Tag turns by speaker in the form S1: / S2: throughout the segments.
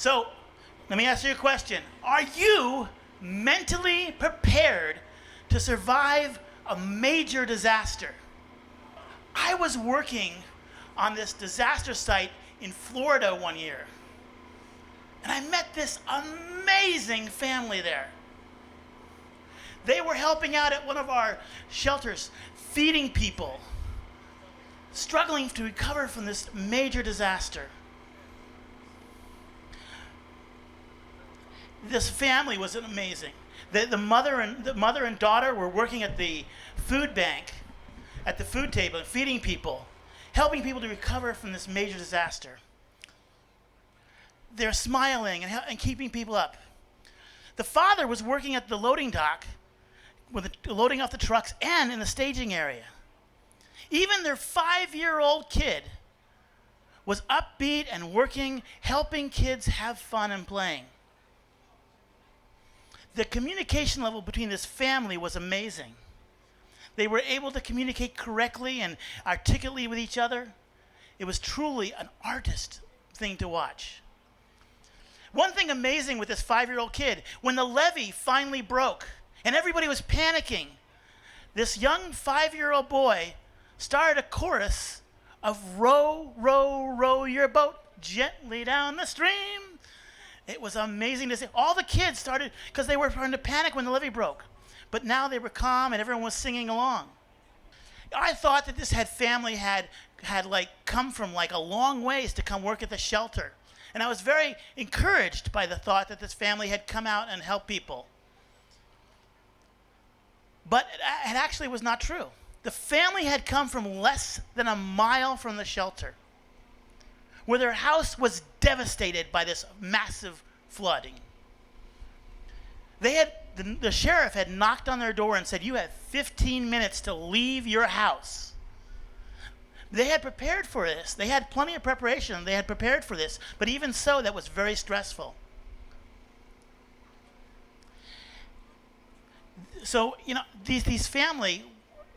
S1: So, let me ask you a question. Are you mentally prepared to survive a major disaster? I was working on this disaster site in Florida one year, and I met this amazing family there. They were helping out at one of our shelters, feeding people, struggling to recover from this major disaster. This family was amazing. The mother and daughter were working at the food bank, at the food table, feeding people, helping people to recover from this major disaster. They're smiling and keeping people up. The father was working at the loading dock, loading off the trucks and in the staging area. Even their 5-year-old kid was upbeat and working, helping kids have fun and playing. The communication level between this family was amazing. They were able to communicate correctly and articulately with each other. It was truly an artist thing to watch. One thing amazing with this 5-year-old kid, when the levee finally broke and everybody was panicking, this young 5-year-old boy started a chorus of row, row, row your boat gently down the stream. It was amazing to see. All the kids started, because they were starting to panic when the levee broke. But now they were calm and everyone was singing along. I thought that this family had come from a long ways to come work at the shelter. And I was very encouraged by the thought that this family had come out and helped people. But it actually was not true. The family had come from less than a mile from the shelter, where their house was devastated by this massive flooding. The sheriff had knocked on their door and said, "You have 15 minutes to leave your house." They had prepared for this. They had plenty of preparation. They had prepared for this. But even so, that was very stressful. So, these family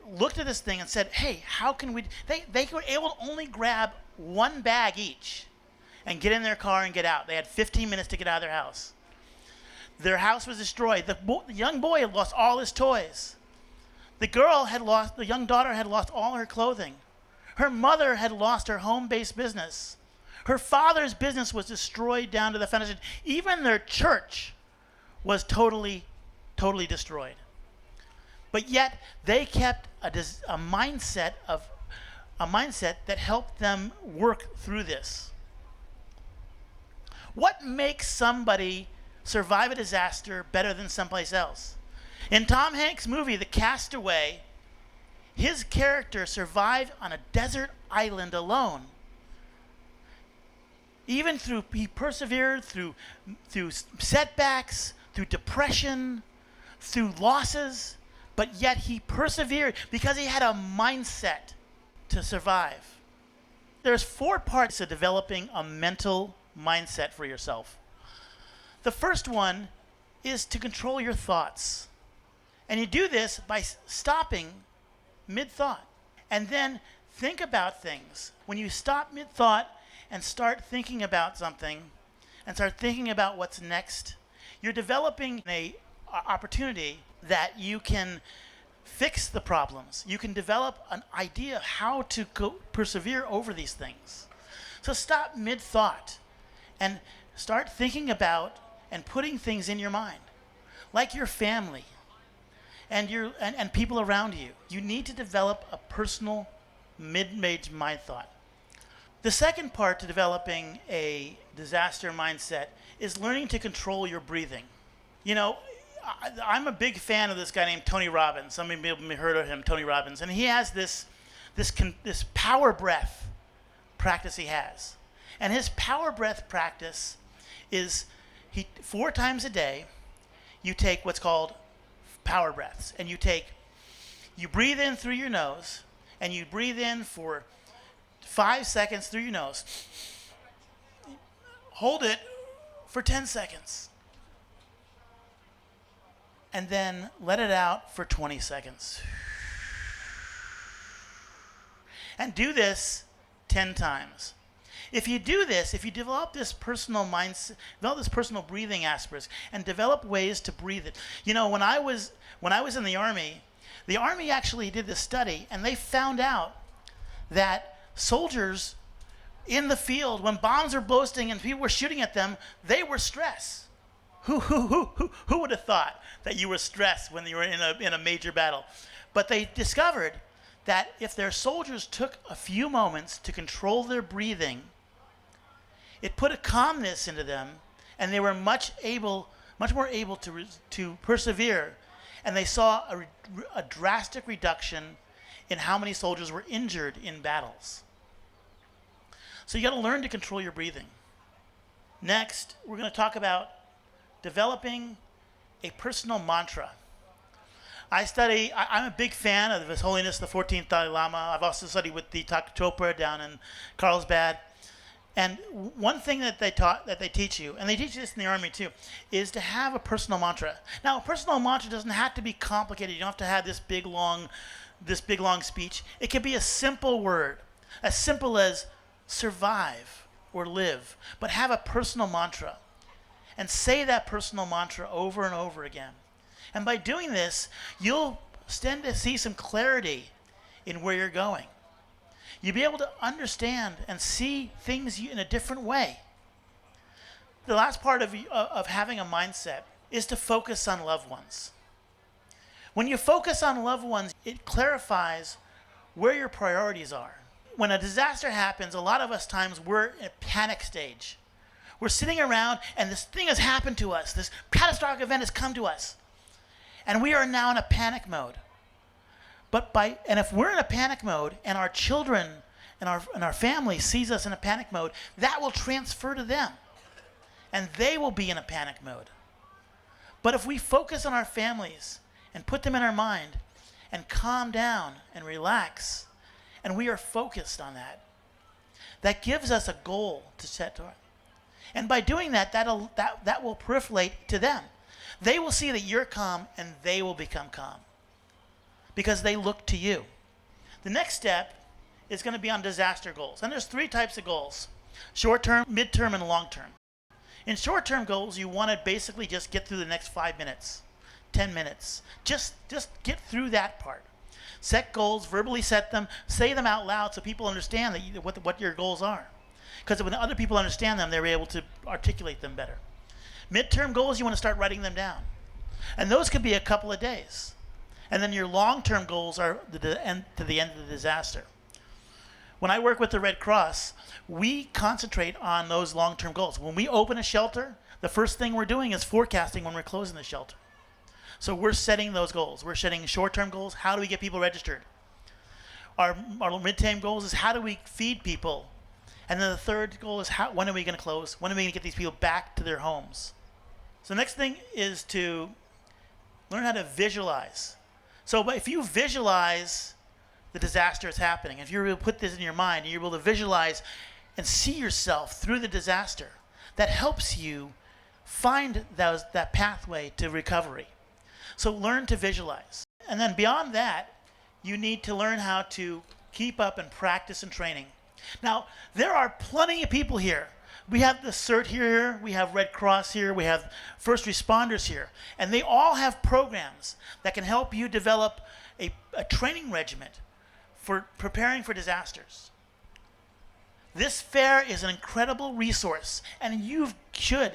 S1: looked at this thing and said, "Hey, how can we..." They were able to only grab one bag each and get in their car and get out. They had 15 minutes to get out of their house. Their house was destroyed. The young boy had lost all his toys. The young daughter had lost all her clothing. Her mother had lost her home-based business. Her father's business was destroyed down to the foundation. Even their church was totally destroyed. But yet they kept a mindset that helped them work through this. What makes somebody survive a disaster better than someplace else? In Tom Hanks' movie, The Castaway, his character survived on a desert island alone. He persevered through setbacks, through depression, through losses, but yet he persevered because he had a mindset to survive. There's 4 parts to developing a mental mindset for yourself. The first one is to control your thoughts. And you do this by stopping mid-thought. And then think about things. When you stop mid-thought and start thinking about something and start thinking about what's next, you're developing an opportunity that you can fix the problems. You can develop an idea of how to persevere over these things. So stop mid-thought and start thinking about and putting things in your mind, like your family and people around you. You need to develop a personal mid-range mind thought. The second part to developing a disaster mindset is learning to control your breathing. I'm a big fan of this guy named Tony Robbins. Some of you may have heard of him, Tony Robbins. And he has this power breath practice he has. And his power breath practice is 4 times a day, you take what's called power breaths. And you breathe in through your nose, and you breathe in for 5 seconds through your nose. Hold it for 10 seconds. And then let it out for 20 seconds. And do this 10 times. If you do this, if you develop this personal mindset, develop this personal breathing aspects, and develop ways to breathe it. You know, when I was in the army actually did this study, and they found out that soldiers in the field, when bombs were bursting and people were shooting at them, they were stressed. Who would have thought that you were stressed when you were in a major battle? But they discovered that if their soldiers took a few moments to control their breathing, it put a calmness into them, and they were much more able to persevere. And they saw a drastic reduction in how many soldiers were injured in battles. So you got to learn to control your breathing. Next, we're going to talk about developing a personal mantra. I'm a big fan of His Holiness the 14th Dalai Lama. I've also studied with Deepak Chopra down in Carlsbad. And one thing that they teach you, and they teach this in the army too, is to have a personal mantra. Now, a personal mantra doesn't have to be complicated. You don't have to have this big long speech. It can be a simple word, as simple as survive or live, but have a personal mantra. And say that personal mantra over and over again. And by doing this, you'll tend to see some clarity in where you're going. You'll be able to understand and see things in a different way. The last part of having a mindset is to focus on loved ones. When you focus on loved ones, it clarifies where your priorities are. When a disaster happens, a lot of us times we're in a panic stage. We're sitting around and this thing has happened to us. This catastrophic event has come to us. And we are now in a panic mode. And if we're in a panic mode and our children and our family sees us in a panic mode, that will transfer to them. And they will be in a panic mode. But if we focus on our families and put them in our mind and calm down and relax, and we are focused on that, that gives us a goal to set to. And by doing that, that will percolate to them. They will see that you're calm, and they will become calm because they look to you. The next step is going to be on disaster goals. And there's 3 types of goals: short-term, mid-term, and long-term. In short-term goals, you want to basically just get through the next 5 minutes, 10 minutes. Just get through that part. Set goals, verbally set them, say them out loud so people understand what your goals are. Because when other people understand them, they're able to articulate them better. Midterm goals, you want to start writing them down. And those could be a couple of days. And then your long-term goals are to the end of the disaster. When I work with the Red Cross, we concentrate on those long-term goals. When we open a shelter, the first thing we're doing is forecasting when we're closing the shelter. So we're setting those goals. We're setting short-term goals. How do we get people registered? Our mid-term goals is how do we feed people? And then the third goal is when are we going to close? When are we going to get these people back to their homes? So the next thing is to learn how to visualize. So if you visualize the disaster is happening, if you're able to put this in your mind and you're able to visualize and see yourself through the disaster, that helps you find that pathway to recovery. So learn to visualize. And then beyond that, you need to learn how to keep up and practice and training. Now, there are plenty of people here. We have the CERT here, we have Red Cross here, we have first responders here, and they all have programs that can help you develop a training regiment for preparing for disasters. This fair is an incredible resource, and you should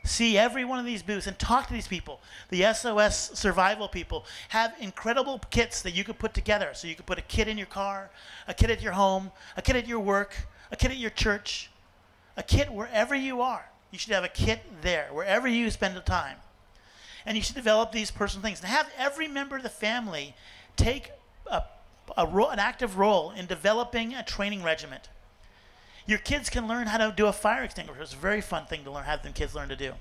S1: see every one of these booths and talk to these people. The SOS survival people have incredible kits that you could put together. So you could put a kit in your car, a kit at your home, a kit at your work, a kit at your church, a kit wherever you are. You should have a kit there, wherever you spend the time. And you should develop these personal things. And have every member of the family take an active role in developing a training regiment. Your kids can learn how to do a fire extinguisher. It's a very fun thing to have them kids learn to do.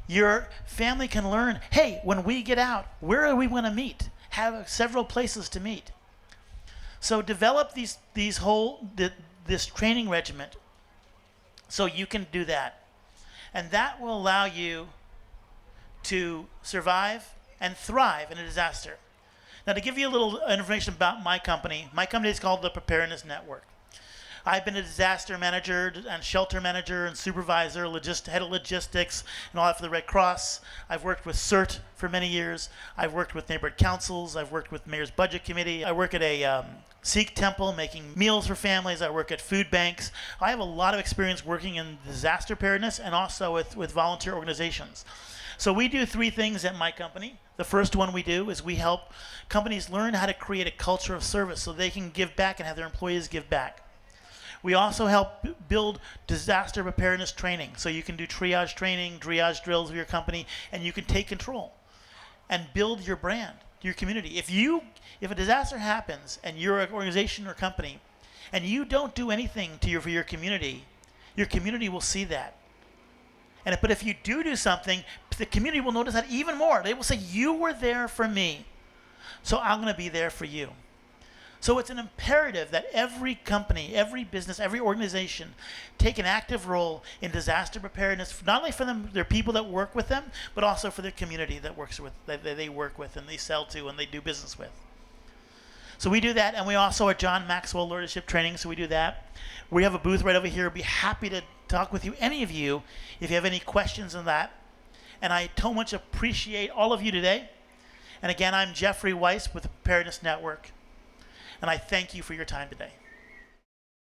S1: Your family can learn, hey, when we get out, where are we going to meet? Have several places to meet. So develop this training regiment so you can do that. And that will allow you to survive and thrive in a disaster. Now, to give you a little information about my company is called the Preparedness Network. I've been a disaster manager and shelter manager and supervisor, head of logistics, and all that for the Red Cross. I've worked with CERT for many years. I've worked with neighborhood councils. I've worked with Mayor's Budget Committee. I work at a Sikh temple making meals for families. I work at food banks. I have a lot of experience working in disaster preparedness and also with volunteer organizations. So we do three things at my company. The first one we do is we help companies learn how to create a culture of service so they can give back and have their employees give back. We also help build disaster preparedness training. So you can do triage training, triage drills with your company, and you can take control and build your brand, your community. If a disaster happens and you're an organization or company and you don't do anything for your community will see that. But if you do something, the community will notice that even more. They will say, you were there for me, so I'm going to be there for you. So it's an imperative that every company, every business, every organization take an active role in disaster preparedness, not only for their people that work with them, but also for their community that they work with and they sell to and they do business with. So we do that, and we also are John Maxwell Leadership Training, so we do that. We have a booth right over here. I'd be happy to talk with you, any of you, if you have any questions on that. And I so much appreciate all of you today. And again, I'm Jeffrey Weiss with the Preparedness Network, and I thank you for your time today.